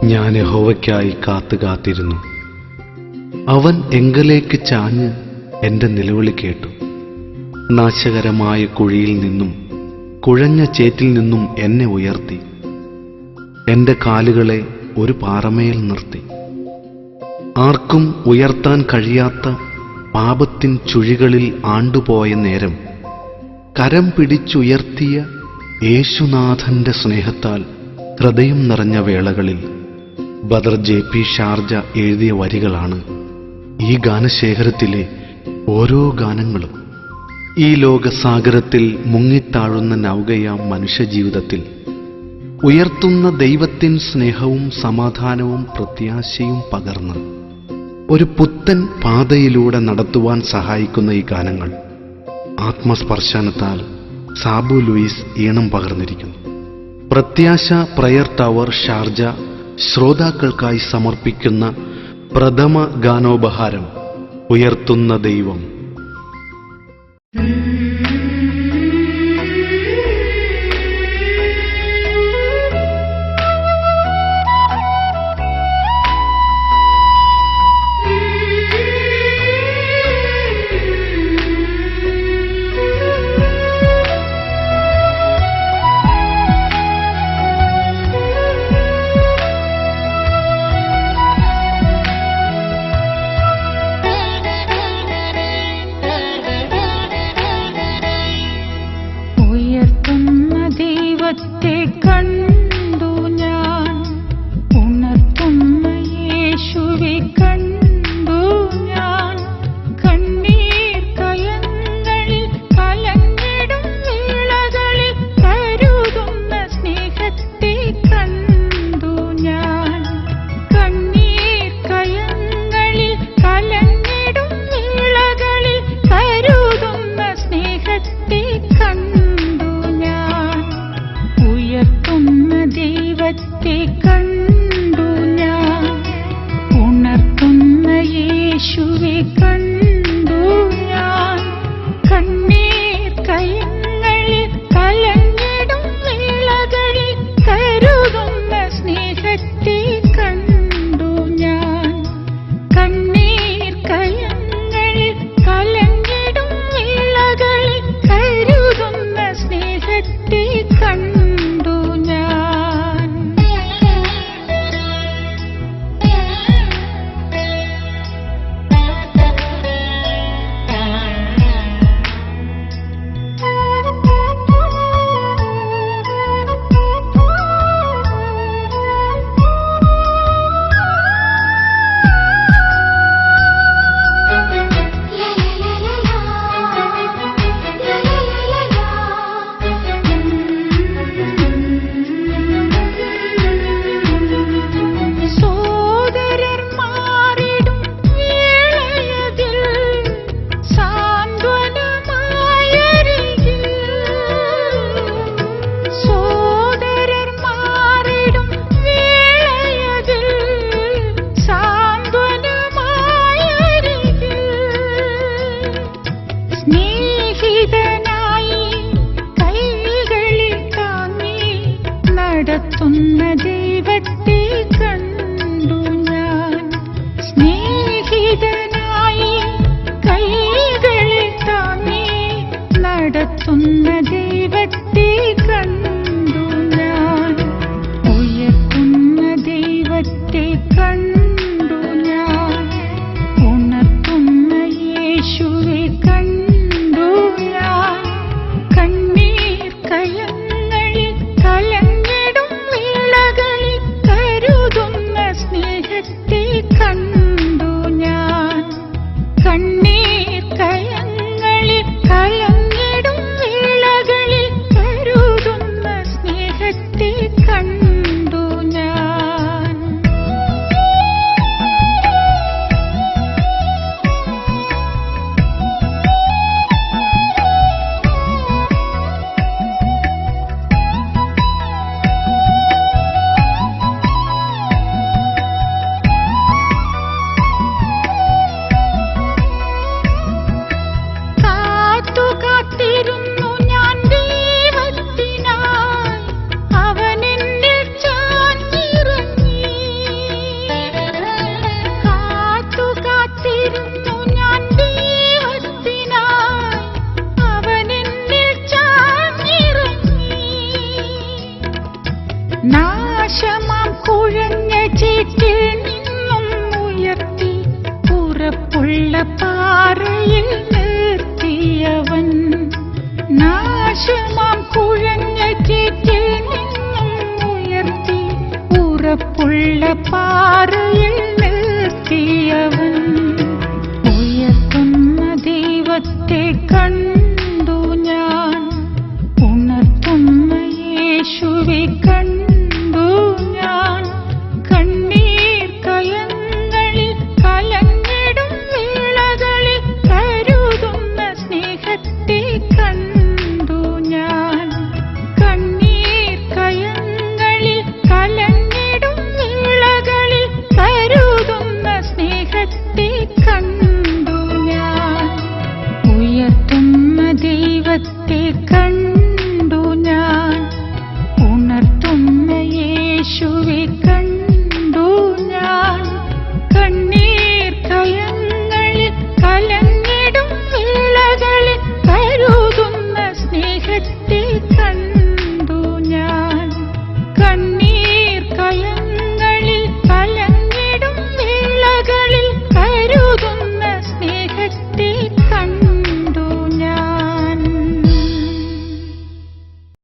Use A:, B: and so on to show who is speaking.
A: ഞാൻ യഹോവയ്ക്കായി കാത്തുകാത്തിരുന്നു. അവൻ എങ്കലേക്ക് ചാഞ്ഞ് എൻ്റെ നിലവിളി കേട്ടു. നാശകരമായ കുഴിയിൽ നിന്നും കുഴഞ്ഞ ചേറ്റിൽ നിന്നും എന്നെ ഉയർത്തി. എൻ്റെ കാലുകളെ ഒരു പാറമേൽ നിർത്തി. ആർക്കും ഉയർത്താൻ കഴിയാത്ത പാപത്തിൻ ചുഴികളിൽ ആണ്ടുപോയ നേരം കരം പിടിച്ചുയർത്തിയ യേശുനാഥന്റെ സ്നേഹത്താൽ ഹൃദയം നിറഞ്ഞ വേളകളിൽ ബദർ JP ഷാർജ എഴുതിയ വരികളാണ് ഈ ഗാനശേഖരത്തിലെ ഓരോ ഗാനങ്ങളും. ഈ ലോകസാഗരത്തിൽ മുങ്ങിത്താഴുന്ന നൗകയാം മനുഷ്യജീവിതത്തിൽ ഉയർത്തുന്ന ദൈവത്തിൻ സ്നേഹവും സമാധാനവും പ്രത്യാശയും പകർന്ന് ഒരു പുത്തൻ പാതയിലൂടെ നടത്തുവാൻ സഹായിക്കുന്ന ഈ ഗാനങ്ങൾ ആത്മസ്പർശനത്താൽ സാബു ലൂയിസ് ഈണം പകർന്നിരിക്കുന്നു. പ്രത്യാശ പ്രയർ ടവർ ഷാർജ ശ്രോതാക്കൾക്കായി സമർപ്പിക്കുന്ന പ്രഥമ ഗാനോപഹാരം ഉയർത്തുന്ന ദൈവം.
B: കണ്ടു ഞാൻ ഉണർത്തുന്ന യേശുവെ കണ്ടു ഞാൻ. കണ്ണീർ കയങ്ങളിൽ കലങ്ങിടും വേളകളിൽ കരുതുന്ന സ്നേഹത്തെ കണ്ടു ഞാൻ. കണ്ണീർ കയങ്ങളിൽ കലങ്ങിടും വേളകളിൽ കരുതുന്ന സ്നേഹത്തെ കണ്ടു ഞാൻ. ഉയർത്തുന്ന ദൈവത്തെ കണ്ടു ഞാൻ. ഉണർത്തുന്ന യേശുവെ കണ്ടു ഞാൻ. കണ്ണീർ കയങ്ങളിൽ കലങ്ങിടും വേളകളിൽ കരുതുന്ന സ്നേഹത്തെ കണ്ടു ഞാൻ. കണ്ണീർ കയങ്ങളിൽ കലങ്ങിടും വേളകളിൽ കരുതുന്ന സ്നേഹത്തെ കണ്ടു ഞാൻ. നടത്തുന്ന ദൈവത്തെ കണ്ടു ഞാൻ. സ്നേഹിതനായി കൈകളിൽ താങ്ങി നടത്തുന്ന ദൈവത്തെ കണ്ടു ഞാൻ. ഉയർത്തുന്ന ദൈവത്തെ കണ്ടു ഞാൻ. ഉണർത്തുന്ന യേശുവെ കണ്ടു ഞാൻ. കണ്ണീർ കയങ്ങളിൽ കലങ്ങിടും വേളകളിൽ കരുതുന്ന നാശമാം കുഴഞ്ഞ ചീറ്റിൽ നിന്നും ഉയർത്തി ഉറപ്പുള്ള പാറയിൽ നിർത്തിയവൻ. നാശമാം കുഴഞ്ഞ ചീറ്റിൽ നിന്നും ഉയർത്തി ഉറപ്പുള്ള പാറയിൽ നിർത്തിയവൻ. ഉയർത്തുന്ന ദൈവത്തെ കണ്ടു ഞാൻ, ഉണർത്തുന്ന യേശുവെ കണ്ടു ഞാൻ. കണ്ണീർ കയങ്ങളിൽ കലങ്ങിടും വേളകളിൽ കരുതുന്ന സ്നേഹത്തെ കണ്ടു ഞാൻ. കണ്ണീർ കയങ്ങളിൽ കലങ്ങിടും വേളകളിൽ കരുതുന്ന സ്നേഹത്തെ കണ്ടു ഞാൻ. ഉയർത്തുന്ന ദൈവത്തെ കണ്ടു